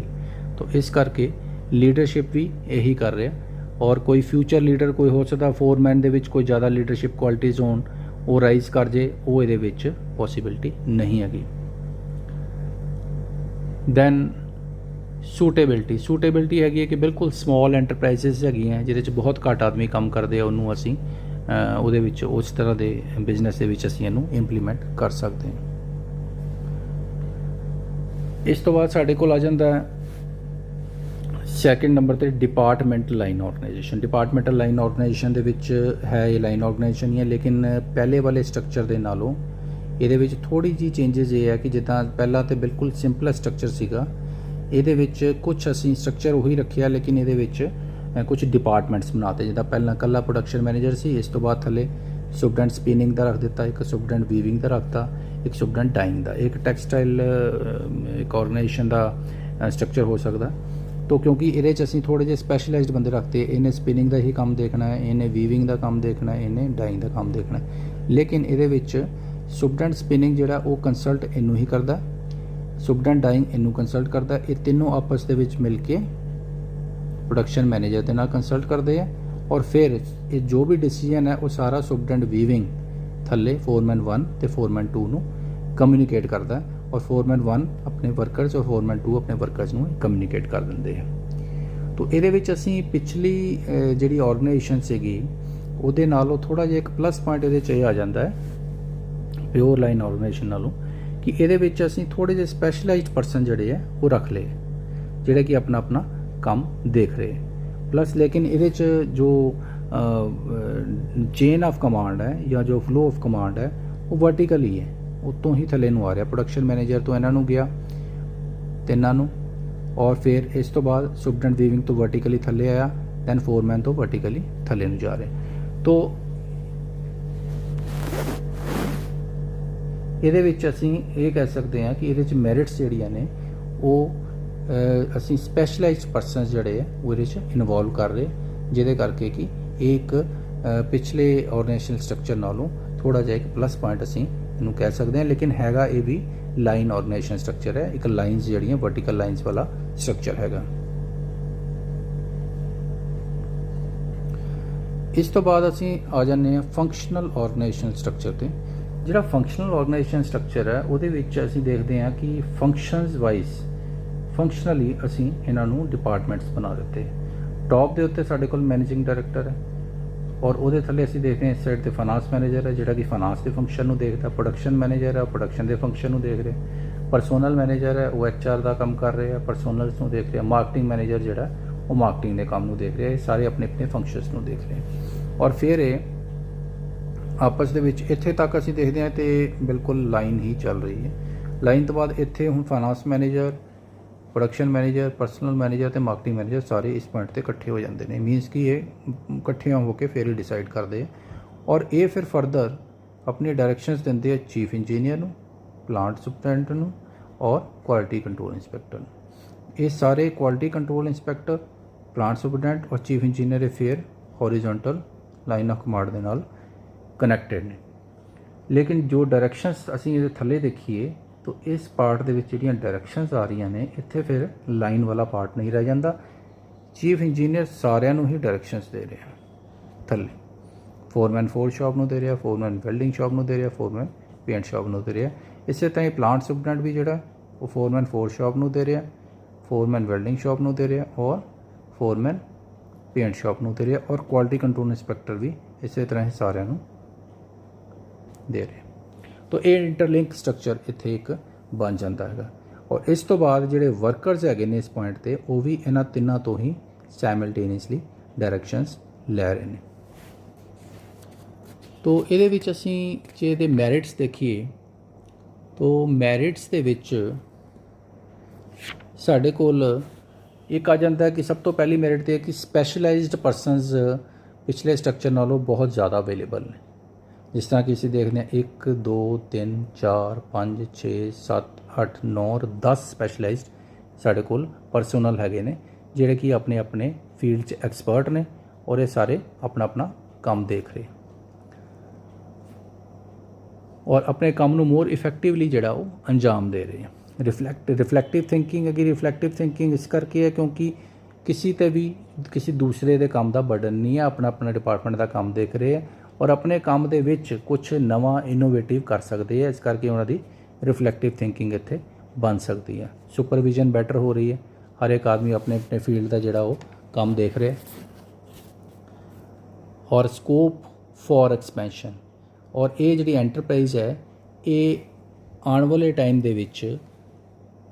तो इस करके लीडरशिप भी यही कर रहे हैं और कोई फ्यूचर लीडर कोई हो सकता फोरमैन दे विच कोई ज़्यादा लीडरशिप क्वालिटीज़ होन वो राइज कर जे, वो ये विच पॉसिबिलिटी नहीं हैगी। दैन सूटेबिलिटी हैगी है कि बिल्कुल स्मॉल एंटरप्राइजेस हैगी हैं जिहदे बहुत घੱਟ आदमी काम करते हैं, उन्होंने असीं ਉਹਦੇ ਵਿੱਚ ਉਸ ਤਰ੍ਹਾਂ ਦੇ ਬਿਜ਼ਨਸ ਦੇ ਵਿੱਚ ਅਸੀਂ ਇਹਨੂੰ ਇੰਪਲੀਮੈਂਟ ਕਰ ਸਕਦੇ ਹਾਂ। ਇਸ ਤੋਂ ਬਾਅਦ ਸਾਡੇ ਕੋਲ ਆ ਜਾਂਦਾ ਸੈਕਿੰਡ ਨੰਬਰ ਤੇ departmental line organisation. Departmental line organisation ਦੇ ਵਿੱਚ ਹੈ ਇਹ ਲਾਈਨ ਆਰਗੇਨਾਈਜੇਸ਼ਨ ਹੀ ਹੈ, ਲੇਕਿਨ ਪਹਿਲੇ ਵਾਲੇ ਸਟਰਕਚਰ ਦੇ ਨਾਲੋਂ ਇਹਦੇ ਵਿੱਚ ਥੋੜੀ ਜੀ ਚੇਂਜਸ ਇਹ ਹੈ ਕਿ ਜਿੱਦਾਂ ਪਹਿਲਾਂ ਤੇ ਬਿਲਕੁਲ ਸਿੰਪਲ ਸਟਰਕਚਰ ਸੀਗਾ, ਇਹਦੇ ਵਿੱਚ ਕੁਝ ਅਸੀਂ ਸਟਰਕਚਰ ਉਹੀ ਰੱਖਿਆ ਲੇਕਿਨ ਇਹਦੇ ਵਿੱਚ कुछ डिपार्टमेंट्स बनाते। जिदा पहला कला प्रोडक्शन मैनेजर सी, इस तो बाद थले सुपरडेंट स्पिनिंग का रख दिता, एक सुपरडेंट वीविंग का रखता, एक सुपरडेंट डाइंग का, एक टैक्सटाइल एक ऑर्गेनाइजेशन का स्ट्रक्चर हो सकता। तो क्योंकि ये असीं थोड़े जे स्पैशलाइज्ड बंदे रखते, इन्हें स्पिनिंग का ही काम देखना है, इन्हें वीविंग का काम देखना है, इन्हें डाइंग का काम देखना है। लेकिन ये सुपरडेंट स्पिनिंग जिहड़ा वो कंसल्ट इनू ही करता, सुपरडेंट डाइंग इनू कंसल्ट करता, ये तीनों आपस दे विच मिल के प्रोडक्शन मैनेजर के नाल कंसल्ट करते हैं और फिर ये जो भी डिसीजन है वो सारा सुपरडेंट वीविंग थले फोरमैन 1 तो फोरमैन 2 नू कम्यूनीकेट करता है और फोरमैन 1 अपने वर्कर्स और फोरमैन 2 अपने वर्कर्स नू कम्यूनीकेट कर देंगे हैं। तो ये असीं पिछली जिहड़ी ऑर्गेनाइजेशन सीगी उहदे नालों थोड़ा जिहा एक प्लस पॉइंट ये आ जाता है प्योर लाइन ऑर्गेनाइजेशन नालों कि ये असीं थोड़े जे स्पैशलाइज्ड परसन जिहड़े है वो रख ले, जिहड़े कि अपना अपना ਕੰਮ ਦੇਖ ਰਹੇ। ਪਲੱਸ ਲੇਕਿਨ ਇਹਦੇ 'ਚ ਜੋ ਚੇਨ ਆਫ ਕਮਾਂਡ ਹੈ ਜਾਂ ਜੋ ਫਲੋ ਆਫ ਕਮਾਂਡ ਹੈ ਉਹ ਵਰਟੀਕਲੀ ਹੈ, ਉੱਤੋਂ ਹੀ ਥੱਲੇ ਨੂੰ ਆ ਰਿਹਾ। ਪ੍ਰੋਡਕਸ਼ਨ ਮੈਨੇਜਰ ਤੋਂ ਇਹਨਾਂ ਨੂੰ ਗਿਆ ਤਿੰਨਾਂ ਨੂੰ, ਔਰ ਫਿਰ ਇਸ ਤੋਂ ਬਾਅਦ ਸੁਪਰਡੈਂਟ ਵੀਵਿੰਗ ਤੋਂ ਵਰਟੀਕਲੀ ਥੱਲੇ ਆਇਆ, ਦੈਨ ਫੋਰਮੈਨ ਤੋਂ ਵਰਟੀਕਲੀ ਥੱਲੇ ਨੂੰ ਜਾ ਰਿਹਾ। ਤੋ ਇਹਦੇ ਵਿੱਚ ਅਸੀਂ ਇਹ ਕਹਿ ਸਕਦੇ ਹਾਂ ਕਿ ਇਹਦੇ 'ਚ ਮੈਰਿਟਸ ਜਿਹੜੀਆਂ ਨੇ ਉਹ ਅਸੀਂ ਸਪੈਸ਼ਲਾਈਜ਼ਡ ਪਰਸਨਸ ਜਿਹੜੇ ਆ ਉਹ ਇਹਦੇ 'ਚ ਇਨਵੋਲਵ ਕਰ ਰਹੇ, ਜਿਹਦੇ ਕਰਕੇ ਕਿ ਇਹ ਇੱਕ ਪਿਛਲੇ ਆਰਗੇਨਾਈਜੇਸ਼ਨਲ ਸਟਰਕਚਰ ਨਾਲੋਂ ਥੋੜ੍ਹਾ ਜਿਹਾ ਇੱਕ ਪਲੱਸ ਪੁਆਇੰਟ ਅਸੀਂ ਇਹਨੂੰ ਕਹਿ ਸਕਦੇ ਹਾਂ। ਲੇਕਿਨ ਹੈਗਾ ਇਹ ਵੀ ਲਾਈਨ ਆਰਗੇਨਾਈਜੇਸ਼ਨ ਸਟਰਕਚਰ ਹੈ, ਇੱਕ ਲਾਈਨਸ ਜਿਹੜੀਆਂ ਵਰਟੀਕਲ ਲਾਈਨਸ ਵਾਲਾ ਸਟਰਕਚਰ ਹੈਗਾ। ਇਸ ਤੋਂ ਬਾਅਦ ਅਸੀਂ ਆ ਜਾਂਦੇ ਹਾਂ ਫੰਕਸ਼ਨਲ ਆਰਗੇਨਾਈਜੇਸ਼ਨ ਸਟਰਕਚਰ ਤੇ। ਜਿਹੜਾ ਫੰਕਸ਼ਨਲ ਆਰਗੇਨਾਈਜੇਸ਼ਨ ਸਟਰਕਚਰ ਹੈ ਉਹਦੇ ਵਿੱਚ ਅਸੀਂ ਦੇਖਦੇ ਹਾਂ ਕਿ ਫੰਕਸ਼ਨਸ ਵਾਈਜ਼ ਫੰਕਸ਼ਨਲੀ ਅਸੀਂ ਇਹਨਾਂ ਨੂੰ ਡਿਪਾਰਟਮੈਂਟਸ ਬਣਾ ਦਿੱਤੇ। ਟੌਪ ਦੇ ਉੱਤੇ ਸਾਡੇ ਕੋਲ ਮੈਨੇਜਿੰਗ ਡਾਇਰੈਕਟਰ ਹੈ, ਔਰ ਉਹਦੇ ਥੱਲੇ ਅਸੀਂ ਦੇਖਦੇ ਹਾਂ ਇਸ ਸਾਈਡ ਤੇ ਫਾਈਨਾਂਸ ਮੈਨੇਜਰ ਹੈ ਜਿਹੜਾ ਕਿ ਫਾਈਨਾਂਸ ਦੇ ਫੰਕਸ਼ਨ ਨੂੰ ਦੇਖਦਾ, ਪ੍ਰੋਡਕਸ਼ਨ ਮੈਨੇਜਰ ਹੈ ਪ੍ਰੋਡਕਸ਼ਨ ਦੇ ਫੰਕਸ਼ਨ ਨੂੰ ਦੇਖ ਰਿਹਾ, ਪਰਸੋਨਲ ਮੈਨੇਜਰ ਹੈ ਉਹ HR ਦਾ ਕੰਮ ਕਰ ਰਿਹਾ, ਪਰਸੋਨਲਸ ਨੂੰ ਦੇਖ ਰਿਹਾ, ਮਾਰਕੀਟਿੰਗ ਮੈਨੇਜਰ ਜਿਹੜਾ ਉਹ ਮਾਰਕੀਟਿੰਗ ਦੇ ਕੰਮ ਨੂੰ ਦੇਖ ਰਿਹਾ। ਇਹ ਸਾਰੇ ਆਪਣੇ ਆਪਣੇ ਫੰਕਸ਼ਨਸ ਨੂੰ ਦੇਖ ਰਹੇ, ਔਰ ਫਿਰ ਇਹ ਆਪਸ ਦੇ ਵਿੱਚ ਇੱਥੇ ਤੱਕ ਅਸੀਂ ਦੇਖਦੇ ਹਾਂ ਤੇ ਬਿਲਕੁਲ ਲਾਈਨ ਹੀ ਚੱਲ ਰਹੀ ਹੈ। ਲਾਈਨ ਤੋਂ ਬਾਅਦ ਇੱਥੇ ਹੁਣ finance manager, production manager, personal manager ਤੇ ਮਾਰਕੀਟਿੰਗ ਮੈਨੇਜਰ ਸਾਰੇ ਇਸ ਪੁਆਇੰਟ ਤੇ ਇਕੱਠੇ ਹੋ ਜਾਂਦੇ ਨੇ। ਮੀਨਸ ਕਿ ਇਹ ਇਕੱਠਿਆਂ ਹੋ ਕੇ ਫਿਰ ਹੀ ਡਿਸਾਈਡ ਕਰਦੇ ਆ, ਔਰ ਇਹ ਫਿਰ ਫਰਦਰ ਆਪਣੀ ਡਾਇਰੈਕਸ਼ਨਸ ਦਿੰਦੇ ਆ ਚੀਫ ਇੰਜੀਨੀਅਰ ਨੂੰ, ਪਲਾਂਟ ਸੁਪਰਡੈਂਟ ਨੂੰ ਔਰ ਕੁਆਲਿਟੀ ਕੰਟਰੋਲ ਇੰਸਪੈਕਟਰ ਨੂੰ। ਇਹ ਸਾਰੇ quality control inspector, plant superintendent ਔਰ ਚੀਫ ਇੰਜੀਨੀਅਰ ਇਹ ਫਿਰ ਹੌਰੀਜ਼ੌਂਟਲ ਲਾਈਨ ਆਫ ਕਮਾਂਡ ਦੇ ਨਾਲ ਕਨੈਕਟਡ ਨੇ। ਲੇਕਿਨ ਜੋ ਡਾਇਰੈਕਸ਼ਨਸ ਅਸੀਂ ਇਹਦੇ ਥੱਲੇ ਦੇਖੀਏ ਤਾਂ ਇਸ ਪਾਰਟ ਦੇ ਵਿੱਚ ਜਿਹੜੀਆਂ ਡਾਇਰੈਕਸ਼ਨਸ ਆ ਰਹੀਆਂ ਨੇ ਇੱਥੇ ਫਿਰ ਲਾਈਨ ਵਾਲਾ ਪਾਰਟ ਨਹੀਂ ਰਹਿ ਜਾਂਦਾ। ਚੀਫ ਇੰਜੀਨੀਅਰ ਸਾਰਿਆਂ ਨੂੰ ਹੀ ਡਾਇਰੈਕਸ਼ਨਸ ਦੇ ਰਿਹਾ, ਥੱਲੇ ਫੋਰਮੈਨ ਫੋਰ ਸ਼ਾਪ ਨੂੰ ਦੇ ਰਿਹਾ, ਫੋਰਮੈਨ ਵੈਲਡਿੰਗ ਸ਼ਾਪ ਨੂੰ ਦੇ ਰਿਹਾ, ਫੋਰਮੈਨ ਪੇਂਟ ਸ਼ਾਪ ਨੂੰ ਦੇ ਰਿਹਾ। ਇਸੇ ਤਰ੍ਹਾਂ ਹੀ ਪਲਾਂਟ ਸੁਪਰਡੈਂਟ ਵੀ ਜਿਹੜਾ ਉਹ ਫੋਰਮੈਨ ਫੋਰ ਸ਼ਾਪ ਨੂੰ ਦੇ ਰਿਹਾ, ਫੋਰਮੈਨ ਵੈਲਡਿੰਗ ਸ਼ਾਪ ਨੂੰ ਦੇ ਰਿਹਾ ਔਰ ਫੋਰਮੈਨ ਪੇਂਟ ਸ਼ਾਪ ਨੂੰ ਦੇ ਰਿਹਾ, ਔਰ ਕੁਆਲਿਟੀ ਕੰਟਰੋਲ ਇੰਸਪੈਕਟਰ ਵੀ ਇਸੇ ਤਰ੍ਹਾਂ ਹੀ ਸਾਰਿਆਂ ਨੂੰ ਦੇ ਰਿਹਾ। ਤੋ ਇਹ ਇੰਟਰਲਿੰਕ ਸਟਰਕਚਰ ਇੱਥੇ ਇੱਕ ਬਣ ਜਾਂਦਾ ਹੈਗਾ, ਔਰ ਇਸ ਤੋਂ ਬਾਅਦ ਜਿਹੜੇ ਵਰਕਰਸ ਹੈਗੇ ਨੇ ਇਸ ਪੁਆਇੰਟ ਤੇ ਉਹ ਵੀ ਇਹਨਾਂ ਤਿੰਨਾਂ ਤੋਂ ਹੀ ਸਾਈਮਲਟੇਨੀਅਸਲੀ ਡਾਇਰੈਕਸ਼ਨਸ ਲੈ ਰਹੇ ਨੇ। ਤੋ ਇਹਦੇ ਵਿੱਚ ਅਸੀਂ ਜੇ ਇਹਦੇ ਮੈਰਿਟਸ ਦੇਖੀਏ ਤੋ ਮੈਰਿਟਸ ਦੇ ਵਿੱਚ ਸਾਡੇ ਕੋਲ ਇੱਕ ਆ ਜਾਂਦਾ ਕਿ ਸਭ ਤੋਂ ਪਹਿਲੀ ਮੈਰਿਟ ਤੇ ਕਿ ਸਪੈਸ਼ਲਾਈਜ਼ਡ ਪਰਸਨਸ ਪਿਛਲੇ ਸਟਰਕਚਰ ਨਾਲੋਂ ਬਹੁਤ ਜ਼ਿਆਦਾ ਅਵੇਲੇਬਲ ਨੇ। ਜਿਸ ਤਰ੍ਹਾਂ ਕਿ ਅਸੀਂ ਦੇਖਦੇ ਹਾਂ 1 2 3 4 5 6 7 8 9 ਔਰ 10 ਸਪੈਸ਼ਲਾਈਜ਼ਡ ਸਾਡੇ ਕੋਲ ਪਰਸਨਲ ਹੈਗੇ ਨੇ ਜਿਹੜੇ ਕਿ ਆਪਣੇ ਆਪਣੇ ਫੀਲਡ 'ਚ ਐਕਸਪਰਟ ਨੇ, ਔਰ ਇਹ ਸਾਰੇ ਆਪਣਾ ਆਪਣਾ ਕੰਮ ਦੇਖ ਰਹੇ ਔਰ ਆਪਣੇ ਕੰਮ ਨੂੰ ਮੋਰ ਇਫੈਕਟਿਵਲੀ ਜਿਹੜਾ ਉਹ ਅੰਜਾਮ ਦੇ ਰਹੇ ਆ। ਰਿਫਲੈਕਟਿਵ ਥਿੰਕਿੰਗ ਹੈਗੀ। ਰਿਫਲੈਕਟਿਵ ਥਿੰਕਿੰਗ ਇਸ ਕਰਕੇ ਹੈ ਕਿਉਂਕਿ ਕਿਸੇ ਦੂਸਰੇ ਦੇ ਕੰਮ ਦਾ ਬਰਡਨ ਨਹੀਂ ਹੈ, ਆਪਣਾ ਆਪਣਾ ਡਿਪਾਰਟਮੈਂਟ ਦਾ ਕੰਮ ਦੇਖ ਰਹੇ ਆ ਔਰ ਆਪਣੇ ਕੰਮ ਦੇ ਵਿੱਚ ਕੁਝ ਨਵਾਂ ਇਨੋਵੇਟਿਵ ਕਰ ਸਕਦੇ ਆ। ਇਸ ਕਰਕੇ ਉਹਨਾਂ ਦੀ ਰਿਫਲੈਕਟਿਵ ਥਿੰਕਿੰਗ ਇੱਥੇ ਬਣ ਸਕਦੀ ਹੈ। ਸੁਪਰਵਿਜ਼ਨ ਬੈਟਰ ਹੋ ਰਹੀ ਹੈ, ਹਰ ਇੱਕ ਆਦਮੀ ਆਪਣੇ ਆਪਣੇ ਫੀਲਡ ਦਾ ਜਿਹੜਾ ਉਹ ਕੰਮ ਦੇਖ ਰਿਹਾ, ਔਰ ਸਕੋਪ ਫॉर ਐਕਸਪੈਂਸ਼ਨ। ਔਰ ਇਹ ਜਿਹੜੀ ਐਂਟਰਪ੍ਰਾਈਜ਼ ਹੈ ਇਹ ਆਉਣ ਵਾਲੇ ਟਾਈਮ ਦੇ ਵਿੱਚ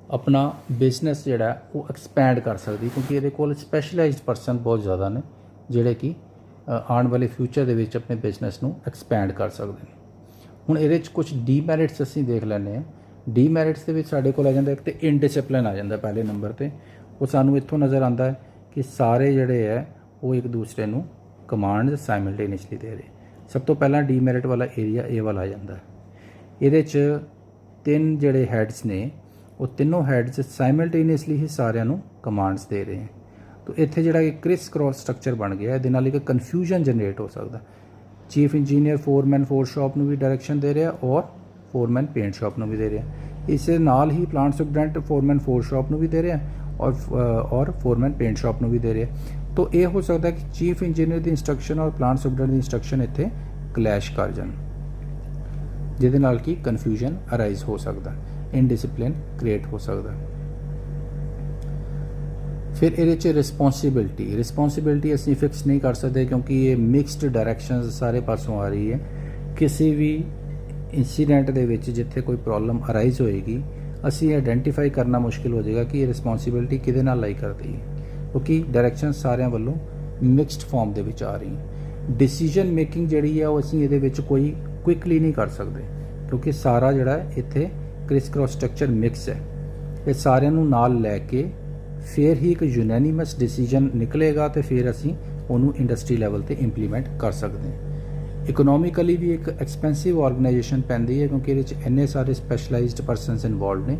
ਆਪਣਾ ਬਿਜ਼ਨਸ ਜਿਹੜਾ ਉਹ ਐਕਸਪੈਂਡ ਕਰ ਸਕਦੀ, ਕਿਉਂਕਿ ਇਹਦੇ ਕੋਲ ਸਪੈਸ਼ਲਾਈਜ਼ਡ ਪਰਸਨ ਬਹੁਤ ਜ਼ਿਆਦਾ ਨੇ ਜਿਹੜੇ ਕਿ ਆਉਣ ਵਾਲੇ ਫਿਊਚਰ ਦੇ ਵਿੱਚ ਆਪਣੇ ਬਿਜ਼ਨਸ ਨੂੰ ਐਕਸਪੈਂਡ ਕਰ ਸਕਦੇ ਨੇ। ਹੁਣ ਇਹਦੇ 'ਚ ਕੁਝ ਡੀਮੈਰਿਟਸ ਅਸੀਂ ਦੇਖ ਲੈਂਦੇ ਹਾਂ। ਡੀਮੈਰਿਟਸ ਦੇ ਵਿੱਚ ਸਾਡੇ ਕੋਲ ਆ ਜਾਂਦਾ ਇੱਕ ਤੇ ਇਨਡਿਸਿਪਲਿਨ ਆ ਜਾਂਦਾ ਪਹਿਲੇ ਨੰਬਰ ਤੇ। ਉਹ ਸਾਨੂੰ ਇੱਥੋਂ ਨਜ਼ਰ ਆਉਂਦਾ ਹੈ ਕਿ ਸਾਰੇ ਜਿਹੜੇ ਹੈ ਉਹ ਇੱਕ ਦੂਸਰੇ ਨੂੰ ਕਮਾਂਡ ਸਾਈਮਲਟੇਨੀਅਸਲੀ ਦੇ ਰਹੇ। ਸਭ ਤੋਂ ਪਹਿਲਾਂ ਡੀਮੈਰਿਟ ਵਾਲਾ ਏਰੀਆ ਇਹ ਵਾਲਾ ਆ ਜਾਂਦਾ। ਇਹਦੇ 'ਚ 3 ਜਿਹੜੇ ਹੈਡਸ ਨੇ ਉਹ ਤਿੰਨੋਂ ਹੈਡਸ ਸਾਈਮਲਟੇਨੀਅਸਲੀ ਹੀ ਸਾਰਿਆਂ ਨੂੰ ਕਮਾਂਡਸ ਦੇ ਰਹੇ ਹੈ। ਤੋ ਇੱਥੇ ਜਿਹੜਾ ਇੱਕ ਕ੍ਰਿਸ ਕ੍ਰੋਸ ਸਟਰਕਚਰ ਬਣ ਗਿਆ, ਇਹਦੇ ਨਾਲ ਇੱਕ ਕਨਫਿਊਜ਼ਨ ਜਨਰੇਟ ਹੋ ਸਕਦਾ। Chief engineer foreman for shop ਨੂੰ ਵੀ ਡਾਇਰੈਕਸ਼ਨ ਦੇ ਰਿਹਾ ਔਰ ਫੋਰਮੈਨ ਪੇਂਟ ਸ਼ਾਪ ਨੂੰ ਵੀ ਦੇ ਰਿਹਾ। ਇਸ ਨਾਲ ਹੀ plant superintendent foreman for shop ਨੂੰ ਵੀ ਦੇ ਰਿਹਾ ਔਰ ਫੋਰਮੈਨ ਪੇਂਟ ਸ਼ਾਪ ਨੂੰ ਵੀ ਦੇ ਰਿਹਾ। ਤੋ ਇਹ ਹੋ ਸਕਦਾ ਕਿ ਚੀਫ ਇੰਜੀਨੀਅਰ ਦੀ ਇੰਸਟਰਕਸ਼ਨ ਔਰ ਪਲਾਂਟ ਸੁਪਰਡੈਂਟ ਦੀ ਇੰਸਟਰਕਸ਼ਨ ਇੱਥੇ ਕਲੈਸ਼ ਕਰ ਜਾਣ, ਜਿਹਦੇ ਨਾਲ ਕਿ ਕਨਫਿਊਜ਼ਨ ਅਰਾਈਜ਼ ਹੋ ਸਕਦਾ, ਇਨਡਿਸਿਪਲਿਨ ਕ੍ਰੀਏਟ ਹੋ ਸਕਦਾ। ਫਿਰ ਇਹਦੇ 'ਚ ਰਿਸਪੌਂਸਿਬਿਲਟੀ ਅਸੀਂ ਫਿਕਸ ਨਹੀਂ ਕਰ ਸਕਦੇ ਕਿਉਂਕਿ ਇਹ ਮਿਕਸਡ ਡਾਇਰੈਕਸ਼ਨਸ ਸਾਰੇ ਪਾਸੋਂ ਆ ਰਹੀ ਹੈ। ਕਿਸੇ ਵੀ ਇੰਸੀਡੈਂਟ ਦੇ ਵਿੱਚ ਜਿੱਥੇ ਕੋਈ ਪ੍ਰੋਬਲਮ ਅਰਾਈਜ਼ ਹੋਏਗੀ ਅਸੀਂ ਆਇਡੈਂਟੀਫਾਈ ਕਰਨਾ ਮੁਸ਼ਕਿਲ ਹੋ ਜਾਏਗਾ ਕਿ ਇਹ ਰਿਸਪੌਂਸਿਬਿਲਟੀ ਕਿਹਦੇ ਨਾਲ ਲਾਈ ਕਰਦੀ ਹੈ। क्योंकि डायरैक्शन सारिਆਂ ਵੱਲੋਂ ਮਿਕਸਡ ਫਾਰਮ ਦੇ ਵਿੱਚ ਆ ਰਹੀ। ਡਿਸੀਜਨ ਮੇਕਿੰਗ ਜਿਹੜੀ ਹੈ ਉਹ ਅਸੀਂ ਇਹਦੇ ਵਿੱਚ ਕੋਈ ਕੁਇਕਲੀ ਨਹੀਂ ਕਰ ਸਕਦੇ, ਕਿਉਂਕਿ ਸਾਰਾ ਜਿਹੜਾ ਇੱਥੇ ਕ੍ਰਿਸ ਕ੍ਰੋਸ ਸਟਰਕਚਰ ਮਿਕਸ ਹੈ। ਇਹ ਸਾਰਿਆਂ ਨੂੰ ਨਾਲ ਲੈ ਕੇ ਫਿਰ ਹੀ ਇੱਕ ਯੂਨੈਨਿਮਸ ਡਿਸੀਜਨ ਨਿਕਲੇਗਾ ਤੇ ਫਿਰ ਅਸੀਂ ਉਹਨੂੰ ਇੰਡਸਟਰੀ ਲੈਵਲ ਤੇ ਇੰਪਲੀਮੈਂਟ ਕਰ ਸਕਦੇ ਹਾਂ। ਇਕਨੋਮਿਕਲੀ ਵੀ ਇੱਕ ਐਕਸਪੈਂਸਿਵ ਆਰਗੇਨਾਈਜੇਸ਼ਨ ਪੈਂਦੀ ਹੈ, ਕਿਉਂਕਿ ਇਹਦੇ 'ਚ ਇੰਨੇ ਸਾਰੇ ਸਪੈਸ਼ਲਾਈਜ਼ਡ ਪਰਸਨਸ ਇਨਵੋਲਵਡ ਨੇ,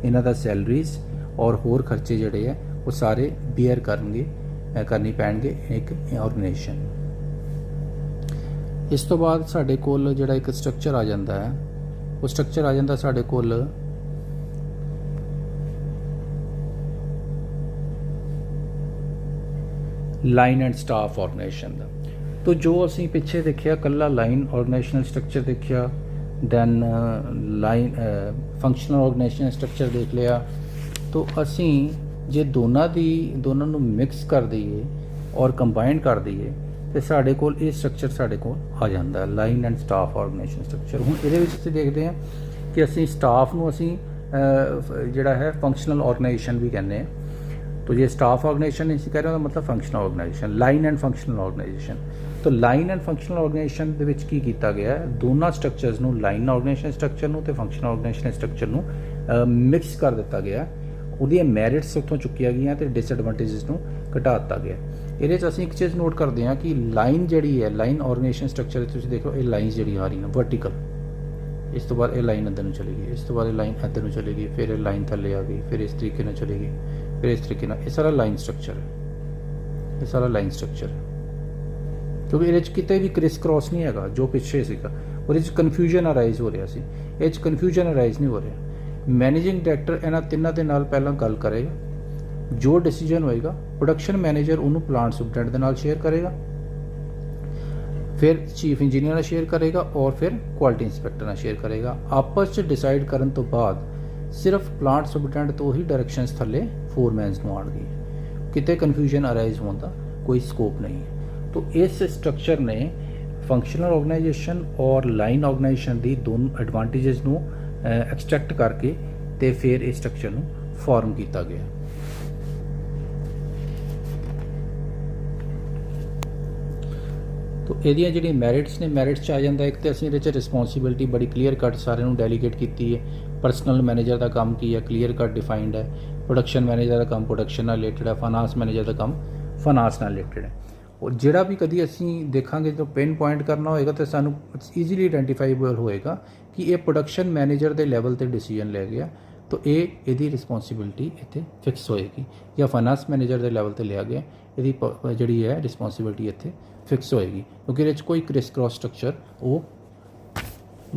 ਇਹਨਾਂ ਦਾ ਸੈਲਰੀਜ਼ ਔਰ ਹੋਰ ਖਰਚੇ ਜਿਹੜੇ ਹੈ ਉਹ ਸਾਰੇ ਬੀਅਰ ਕਰਨੀ ਪੈਣਗੇ ਇੱਕ ਆਰਗੇਨਾਈਜੇਸ਼ਨ। ਇਸ ਤੋਂ ਬਾਅਦ ਸਾਡੇ ਕੋਲ ਜਿਹੜਾ ਇੱਕ ਸਟਰਕਚਰ ਆ ਜਾਂਦਾ ਹੈ, ਉਹ ਸਟਰਕਚਰ ਆ ਜਾਂਦਾ ਸਾਡੇ ਕੋਲ ਲਾਈਨ ਐਂਡ ਸਟਾਫ ਆਰਗੇਨਾਈਜੇਸ਼ਨ ਦਾ। तो जो असी पिछे देखिया कल्ला लाइन ऑर्गेनाइजेशनल स्ट्रक्चर देखिया, then line functional organisational structure देख लिया। तो असी जे दोनों नू मिक्स कर दईए और कंबाइन कर दईए तो साढ़े कोल ये स्ट्रक्चर साढ़े कोल आ जाता है, line and staff organisation structure. हुण इहदे विच असीं देखते हैं कि असी स्टाफ नू असी जिहड़ा है फंक्शनल ऑर्गेनाइजेशन भी कहने हैं। तो ये स्टाफ ऑर्गेनाइजेशन इसी कह रहे हो मतलब functional organisation, line and functional organisation. तो लाइन एंड फंक्शनल ऑर्गेनाइजेशन ਦੇ ਵਿੱਚ ਕੀ ਕੀਤਾ ਗਿਆ ਹੈ, ਦੋਨਾਂ ਸਟਰਕਚਰਸ ਨੂੰ, ਲਾਈਨ ਆਰਗੇਨਾਈਜੇਸ਼ਨ ਸਟਰਕਚਰ ਨੂੰ ਤੇ ਫੰਕਸ਼ਨਲ ਆਰਗੇਨਾਈਜੇਸ਼ਨ ਸਟਰਕਚਰ ਨੂੰ ਮਿਕਸ ਕਰ ਦਿੱਤਾ ਗਿਆ। ਉਹਦੀਆਂ ਮੈਰਿਟਸ ਉੱਥੋਂ ਚੁੱਕੀਆਂ ਗਈਆਂ ਤੇ ਡਿਸਐਡਵਾਂਟੇजेस ਨੂੰ ਘਟਾ ਦਿੱਤਾ ਗਿਆ। ਇਹਦੇ 'ਚ ਅਸੀਂ ਇੱਕ ਚੀਜ਼ ਨੋਟ ਕਰਦੇ ਹਾਂ ਕਿ ਲਾਈਨ ਜਿਹੜੀ ਹੈ, ਲਾਈਨ ਆਰਗੇਨਾਈਜੇਸ਼ਨ ਸਟਰਕਚਰ ਤੁਸੀਂ ਦੇਖੋ ਇਹ ਲਾਈਨਸ ਜਿਹੜੀ ਆ ਰਹੀਆਂ ਵਰਟੀਕਲ, ਇਸ ਤੋਂ ਬਾਅਦ ਇਹ ਲਾਈਨ ਅੰਦਰ ਨੂੰ ਚਲੀ ਗਈ, ਇਸ ਤੋਂ ਬਾਅਦ ਇਹ ਲਾਈਨ ਇੱਧਰ ਨੂੰ ਚਲੀ ਗਈ, ਫਿਰ ਇਹ ਲਾਈਨ ਥੱਲੇ ਆ ਗਈ, ਫਿਰ ਇਸ ਤਰੀਕੇ ਨਾਲ ਚਲੇਗੀ, ਫਿਰ ਇਸ ਤਰੀਕੇ ਨਾਲ। ਇਹ ਸਾਰਾ ਲਾਈਨ ਸਟਰਕਚਰ ਹੈ, ਇਹ ਸਾਰਾ ਲਾਈਨ ਸਟਰਕਚਰ ਹੈ, ਕਿਉਂਕਿ ਇਹਦੇ 'ਚ ਕਿਤੇ ਵੀ ਕ੍ਰਿਸ ਕ੍ਰੋਸ ਨਹੀਂ ਹੈਗਾ ਜੋ ਪਿੱਛੇ ਸੀਗਾ। ਉਹਦੇ 'ਚ ਕਨਫਿਊਜ਼ਨ ਅਰਾਈਜ਼ ਹੋ ਰਿਹਾ ਸੀ, ਇਹ 'ਚ ਕਨਫਿਊਜ਼ਨ ਅਰਾਈਜ਼ ਨਹੀਂ ਹੋ ਰਿਹਾ। ਮੈਨੇਜਿੰਗ ਡਾਇਰੈਕਟਰ ਇਹਨਾਂ ਤਿੰਨਾਂ ਦੇ ਨਾਲ ਪਹਿਲਾਂ ਗੱਲ ਕਰੇਗਾ, ਜੋ ਡਿਸੀਜਨ ਹੋਏਗਾ ਪ੍ਰੋਡਕਸ਼ਨ ਮੈਨੇਜਰ ਉਹਨੂੰ ਪਲਾਂਟ ਸੁਪਰਡੈਂਟ ਦੇ ਨਾਲ ਸ਼ੇਅਰ ਕਰੇਗਾ, ਫਿਰ ਚੀਫ ਇੰਜੀਨੀਅਰ ਨਾਲ ਸ਼ੇਅਰ ਕਰੇਗਾ ਔਰ ਫਿਰ ਕੁਆਲਿਟੀ ਇੰਸਪੈਕਟਰ ਨਾਲ ਸ਼ੇਅਰ ਕਰੇਗਾ। ਆਪਸ 'ਚ ਡਿਸਾਈਡ ਕਰਨ ਤੋਂ ਬਾਅਦ ਸਿਰਫ ਪਲਾਂਟ ਸੁਪਰਡੈਂਟ ਤੋਂ ਹੀ ਡਾਇਰੈਕਸ਼ਨਸ ਥੱਲੇ ਫੋਰਮੈਨਸ ਨੂੰ ਆਉਣਗੇ, ਕਿਤੇ ਕਨਫਿਊਜ਼ਨ ਅਰਾਈਜ਼ ਹੋਣ ਦਾ ਕੋਈ ਸਕੋਪ नहीं है। तो इस स्ट्रक्चर ने फंक्शनल ऑर्गेनाइजेशन और लाइन ऑर्गेनाइजेशन की दोनों एडवांटेजेस ਨੂੰ एक्सट्रैक्ट करके ਤੇ फिर इस स्ट्रक्चर ਨੂੰ फॉर्म किया गया। तो ਇਹਦੀਆਂ ਜਿਹੜੀਆਂ ਮੈਰਿਟਸ ਨੇ, ਮੈਰਿਟਸ 'ਚ ਆ ਜਾਂਦਾ ਇੱਕ ਤੇ ਅਸੀਂ ਇਹਦੇ 'ਚ ਰਿਸਪੌਂਸਿਬਿਲਟੀ ਬੜੀ ਕਲੀਅਰ ਕੱਟ ਸਾਰਿਆਂ ਨੂੰ ਡੈਲੀਗੇਟ ਕੀਤੀ ਹੈ। ਪਰਸਨਲ ਮੈਨੇਜਰ ਦਾ ਕੰਮ ਕੀ ਹੈ, ਕਲੀਅਰ ਕੱਟ ਡਿਫਾਈਨਡ ਹੈ। ਪ੍ਰੋਡਕਸ਼ਨ ਮੈਨੇਜਰ ਦਾ ਕੰਮ ਪ੍ਰੋਡਕਸ਼ਨ ਨਾਲ ਰਿਲੇਟਡ ਹੈ, ਫਾਈਨਾਂਸ ਮੈਨੇਜਰ ਦਾ ਕੰਮ ਫਾਈਨਾਂਸ ਨਾਲ ਰਿਲੇਟਡ ਹੈ। और ਜਿਹੜਾ भी कभी ਅਸੀਂ ਦੇਖਾਂਗੇ जो पिन पॉइंट करना होएगा तो ਸਾਨੂੰ ਈਜ਼ੀਲੀ ਆਇਡੈਂਟੀਫਾਈਬਲ ਹੋਏਗਾ ਕਿ ਇਹ ਪ੍ਰੋਡਕਸ਼ਨ ਮੈਨੇਜਰ ਦੇ ਲੈਵਲ ਤੇ ਡਿਸੀਜਨ ਲੈ ਗਿਆ, तो ਇਹਦੀ ਰਿਸਪੌਂਸਿਬਿਲਟੀ ਇੱਥੇ ਫਿਕਸ ਹੋਏਗੀ, ਜਾਂ ਫਾਈਨਾਂਸ ਮੈਨੇਜਰ ਦੇ ਲੈਵਲ ਤੇ ਲਿਆ ਗਿਆ ਇਹਦੀ ਜਿਹੜੀ ਹੈ ਰਿਸਪੌਂਸਿਬਿਲਟੀ ਇੱਥੇ ਫਿਕਸ ਹੋਏਗੀ, ਕਿਉਂਕਿ ਇਹਦੇ 'ਚ ਕੋਈ ਕ੍ਰਿਸ ਕ੍ਰੋਸ ਸਟਰਕਚਰ ਉਹ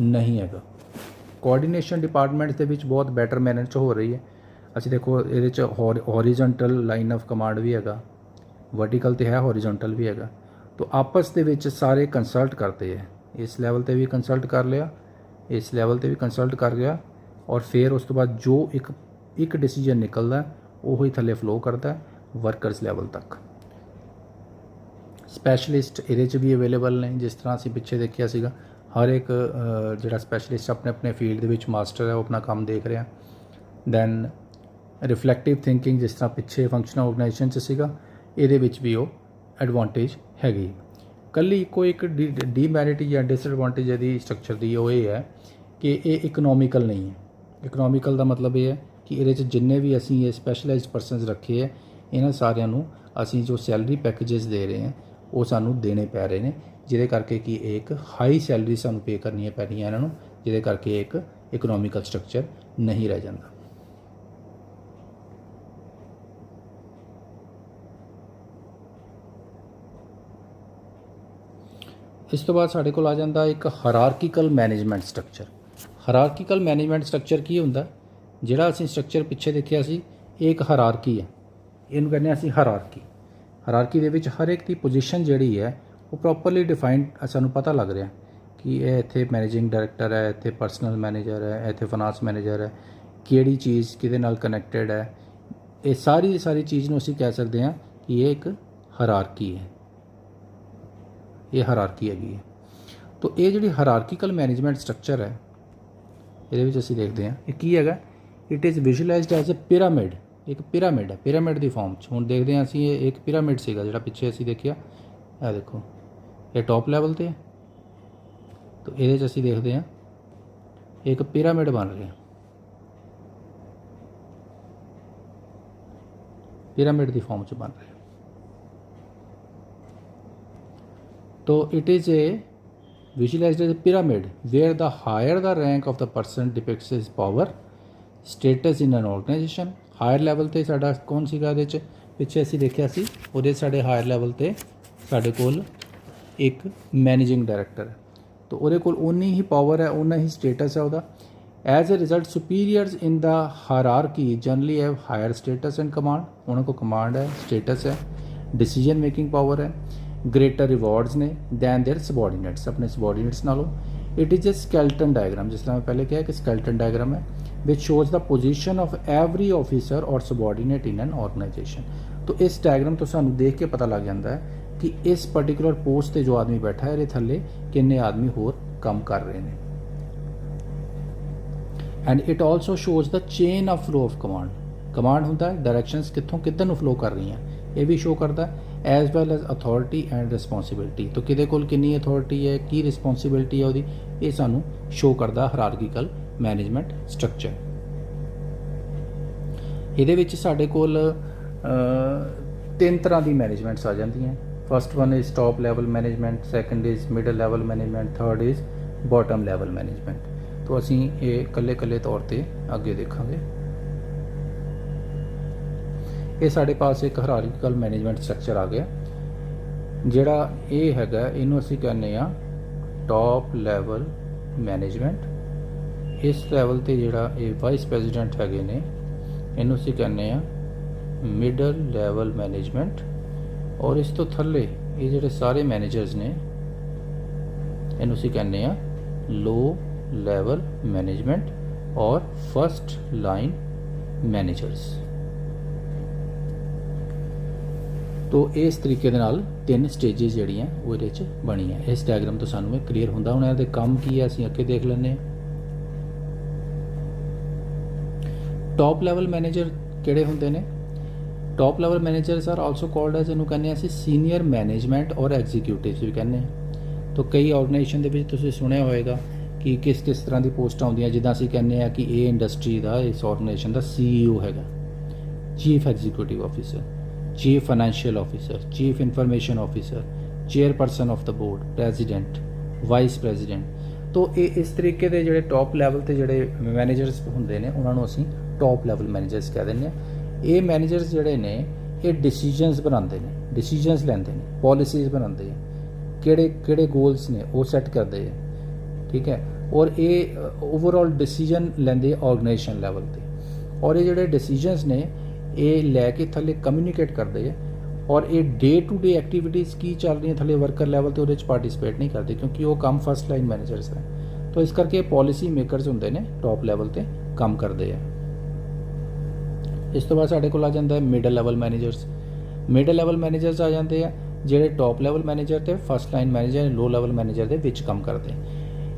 ਨਹੀਂ ਹੈਗਾ। ਕੋਆਰਡੀਨੇਸ਼ਨ ਡਿਪਾਰਟਮੈਂਟ ਦੇ ਵਿੱਚ ਬਹੁਤ ਬੈਟਰ ਮੈਨਰ 'ਚ ਹੋ ਰਹੀ ਹੈ। ਅਸੀਂ ਦੇਖੋ ਇਹਦੇ 'ਚ ਹੌਰੀਜ਼ੌਂਟਲ ਲਾਈਨ ਆਫ ਕਮਾਂਡ ਵੀ ਹੈਗਾ, वर्टिकल तो है, हॉरिजॉन्टल भी है। तो आपस के विच सारे कंसल्ट करते हैं, इस लैवल पे भी कंसल्ट कर लिया, इस लैवल पे भी कंसल्ट कर लिया, और फिर उस तो बाद जो एक डिसीजन निकलता है वो ही थले फ्लो करता है वर्कर्स लैवल तक। स्पैशलिस्ट ये भी अवेलेबल ने, जिस तरह असीं पिछे देखिया सीगा हर एक जिहड़ा स्पैशलिस्ट अपने अपने फील्ड दे विच मास्टर है, वो अपना काम देख रहा। दैन रिफ्लैक्टिव थिंकिंग जिस तरह पिछे फंक्शनल ऑर्गेनाइजेशन च सीगा, ਇਹਦੇ ਵਿੱਚ ਵੀ ਉਹ ਐਡਵਾਂਟੇਜ ਹੈਗੀ। ਕੱਲੀ ਇੱਕੋ ਇੱਕ ਡੀਮੈਰਿਟ ਜਾਂ ਡਿਸਐਡਵਾਂਟੇਜ ਇਹਦੀ ਸਟਰਕਚਰ ਦੀ ਉਹ ਇਹ ਹੈ ਕਿ ਇਹ ਇਕਨੋਮਿਕਲ ਨਹੀਂ ਹੈ। ਇਕਨੋਮਿਕਲ ਦਾ ਮਤਲਬ ਇਹ ਹੈ ਕਿ ਇਹਦੇ 'ਚ ਜਿੰਨੇ ਵੀ ਅਸੀਂ ਇਹ ਸਪੈਸ਼ਲਾਈਜ਼ਡ ਪਰਸਨਸ ਰੱਖੇ ਹੈ, ਇਹਨਾਂ ਸਾਰਿਆਂ ਨੂੰ ਅਸੀਂ ਜੋ ਸੈਲਰੀ ਪੈਕੇजेस ਦੇ ਰਹੇ ਹਾਂ ਉਹ ਸਾਨੂੰ ਦੇਣੇ ਪੈ ਰਹੇ ਨੇ, ਜਿਹਦੇ ਕਰਕੇ ਕਿ ਇੱਕ ਹਾਈ ਸੈਲਰੀ ਸਾਨੂੰ ਪੇ ਕਰਨੀਆਂ ਪੈ ਰਹੀਆਂ ਇਹਨਾਂ ਨੂੰ, ਜਿਹਦੇ ਕਰਕੇ ਇੱਕ ਇਕਨੋਮਿਕਲ ਸਟਰਕਚਰ ਨਹੀਂ ਰਹਿ ਜਾਂਦਾ। इस तो बाद साढ़े को आ जाता एक हायरार्कीकल मैनेजमेंट स्ट्रक्चर। हायरार्कीकल मैनेजमेंट स्ट्रक्चर की होंदा, जिहड़ा असीं स्ट्रक्चर पिछे देखिया सी, एक हायरार्की है, इहनूं कहने असीं हायरार्की। हायरार्की दे विच हर एक दी पोजीशन जिहड़ी है वो प्रॉपरली डिफाइंड सानूं पता लग रहा कि ये इत्थे मैनेजिंग डायरैक्टर है, इत्थे परसनल मैनेजर है, इत्थे फाइनांस मैनेजर है, किहड़ी चीज़ किहदे नाल कनैक्टेड है। ये सारी चीज़ नूं असीं कह सकते हैं कि ये एक हायरार्की है, ये हायरार्की हैगी है। तो ये जिहड़ी हायरार्कीकल मैनेजमेंट स्ट्रक्चर है, ये असीं देखते हैं ये की हैगा, it is visualised as a pyramid ਇੱਕ ਪਿਰਾਮਿਡ ਹੈ, ਪਿਰਾਮਿਡ ਦੀ ਫਾਰਮ 'ਚ। ਹੁਣ ਦੇਖਦੇ ਹਾਂ ਅਸੀਂ, ਇਹ ਇੱਕ ਪਿਰਾਮਿਡ ਸੀਗਾ ਜਿਹੜਾ ਪਿੱਛੇ ਅਸੀਂ ਦੇਖਿਆ, ਇਹ ਦੇਖੋ ਇਹ ਟੌਪ ਲੈਵਲ 'ਤੇ ਹੈ। ਤਾਂ ਇਹਦੇ 'ਚ ਅਸੀਂ ਦੇਖਦੇ ਹਾਂ ਇੱਕ ਪਿਰਾਮਿਡ ਬਣ ਰਿਹਾ, पिरामिड की फॉर्म च बन रहा है। तो it is a visualised as a pyramid where the higher the rank of the person depicts his power status in an organisation. Higher level ते साडा कौन सीगा इहदे च, पिछे असीं देखिया सी उहदे साडे हायर लैवल ते साडे कोल एक मैनेजिंग डायरैक्टर है। तो उहदे कोल उन्नी ही पावर है, उन्ना ही स्टेटस है उहदा। As a result superiors in the hierarchy generally have higher status and command, उन्होंने को कमांड है, स्टेटस है, डिसीजन मेकिंग पावर है, ग्रेटर रिवॉर्ड्स ने दैन देयर सबॉर्डिनेट्स, अपने सबॉर्डिनेट्स नालों। It is a skeleton diagram, जिस तरह मैं पहले कहा कि स्केलेटन डायग्राम है which shows the position of every officer और सबॉर्डिनेट इन एन ऑर्गेनाइजेशन। तो इस डायग्राम तो सानू देख के पता लग जाता है कि इस पर्टिकुलर पोस्ट पर जो आदमी बैठा है, ये थले किन्ने आदमी होर काम कर रहे हैं। And it also shows the chain of flow of command, command होंदा है डायरैक्शनस कितों किधर नूं फ्लो कर रही हैं, ये भी शो करता है। As well as authority and responsibility, तो किदे कोल कितनी अथॉरिटी है, की रिस्पॉन्सिबिलिटी है उहदी, ये सानू शो करता हायरार्कीकल मैनेजमेंट स्ट्रक्चर। इहदे विच साडे कोल 3 तरह की मैनेजमेंट्स आ जांदियां। First one is top level management, second is middle level management, third is bottom level management. तो असी ये कल्ले कल्ले तौर पर अगे देखांगे। ये साढ़े पास एक हायरार्कीकल मैनेजमेंट स्ट्रक्चर आ गया, जिहड़ा ये हैगा इनू असी कहने आ टॉप लैवल मैनेजमेंट। इस लैवल ते जिहड़ा ये वाइस प्रेजिडेंट हैगे ने, इनू असी कहने आ मिडल लैवल मैनेजमेंट। और इस तो थल्ले ये जिहड़े सारे मैनेजर्स ने, इनू असी कहने आ लो लैवल मैनेजमेंट और फर्स्ट लाइन मैनेजर्स। तो इस तरीके दे नाल 3 स्टेजेस जिहड़ियां वो इहदे च बनी है। इस डायग्राम तो सानू क्लीयर हुंदा। हुण इहदे काम की है असीं अगे देख लैंदे। टॉप लैवल मैनेजर किहड़े हुंदे ने? Top level managers are also called as, इहनूं कहने असीं सीनियर मैनेजमेंट और एग्जीक्यूटिव्स भी कहने। तो कई ऑर्गेनाइजेशन दे विच तुसीं सुणिया होएगा कि किस किस तरह की पोस्टां आउंदियां, जिद्दां असीं कहने आ कि ये इंडस्ट्री का, इस ऑर्गेनाइजेशन का CEO हैगा, chief executive officer, chief financial officer, chief information officer, chairperson of the board, president, vice president. तो ये इस तरीके के जोड़े टॉप लैवल ते जोड़े मैनेजर्स होंदे ने, उन्होंने असीं टॉप लैवल मैनेजर्स कह दिंदे आ। ये मैनेजर्स जोड़े ने ये डिसीजनस बनाते हैं, डिसीजनस लैंदे ने, पॉलिसीज़ बनाते हैं, किहड़े गोल्स ने वो सैट करते हैं, ठीक है। और ये ओवरऑल डिसीजन लेंदे ऑर्गेनाइजेशन लैवल पे। और ये जोड़े डिसीजनस ने ये लैके थले कम्यूनीकेट करते हैं। और ये डे टू डे एक्टिविटीज़ की चल रही थले वर्कर लैवल तो वो पार्टिसिपेट नहीं करते, क्योंकि वो काम फर्स्ट लाइन मैनेजर्स है। तो इस करके पॉलिसी मेकरस होंदे ने टॉप लैवल ते काम करते हैं। इस तो बाद साढ़े कोल आ जाता है middle level managers. Middle level managers आ जाते हैं ਜਿਹੜੇ टॉप लैवल मैनेजर ते first line manager low level manager ਦੇ ਵਿੱਚ ਕੰਮ ਕਰਦੇ।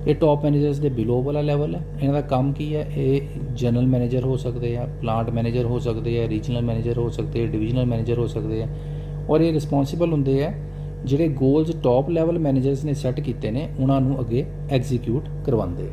ਇਹ टॉप मैनेजर्स ਦੇ बिलो वाला लैवल है। ਇਹਨਾਂ ਦਾ ਕੰਮ ਕੀ ਹੈ? ਇਹ जनरल मैनेजर हो सकते हैं, प्लांट मैनेजर हो सकते हैं, रीजनल मैनेजर हो सकते हैं, डिविजनल मैनेजर हो सकते हैं। और ये रिस्पॉन्सिबल होंगे है ਜਿਹੜੇ गोल्स टॉप लैवल मैनेजर्स ने सैट किए हैं उन्होंने अगे एग्जीक्यूट करवाते।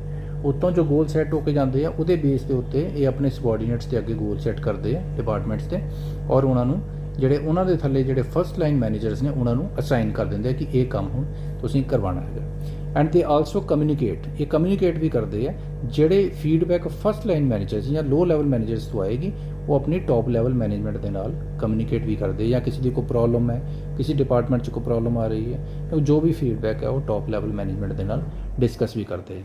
उतों जो गोल सैट होकर जाते हैं वो बेस के उत्ते ये अपने सबॉर्डीनेट्स के अगे गोल सैट करते हैं डिपार्टमेंट्स से। और उन्होंने ਜਿਹੜੇ ਉਹਨਾਂ ਦੇ ਥੱਲੇ ਜਿਹੜੇ ਫਸਟ ਲਾਈਨ ਮੈਨੇਜਰਸ ਨੇ ਉਹਨਾਂ ਨੂੰ ਅਸਾਈਨ ਕਰ ਦਿੰਦੇ ਆ ਕਿ ਇਹ ਕੰਮ ਹੁਣ ਤੁਸੀਂ ਕਰਵਾਉਣਾ ਹੈਗਾ। ਐਂਡ ਦੇ ਆਲਸੋ ਕਮਿਊਨੀਕੇਟ, ਇਹ ਕਮਿਊਨੀਕੇਟ ਵੀ ਕਰਦੇ ਆ ਜਿਹੜੇ ਫੀਡਬੈਕ ਫਸਟ ਲਾਈਨ ਮੈਨੇਜਰਸ ਜਾਂ ਲੋ ਲੈਵਲ ਮੈਨੇਜਰਸ ਤੋਂ ਆਏਗੀ ਉਹ ਆਪਣੀ ਟੌਪ ਲੈਵਲ ਮੈਨੇਜਮੈਂਟ ਦੇ ਨਾਲ ਕਮਿਊਨੀਕੇਟ ਵੀ ਕਰਦੇ। ਜਾਂ ਕਿਸੇ ਦੀ ਕੋਈ ਪ੍ਰੋਬਲਮ ਹੈ, ਕਿਸੇ ਡਿਪਾਰਟਮੈਂਟ 'ਚ ਕੋਈ ਪ੍ਰੋਬਲਮ ਆ ਰਹੀ ਹੈ, ਜੋ ਵੀ ਫੀਡਬੈਕ ਹੈ ਉਹ ਟੌਪ ਲੈਵਲ ਮੈਨੇਜਮੈਂਟ ਦੇ ਨਾਲ ਡਿਸਕਸ ਵੀ ਕਰਦੇ ਹੈ।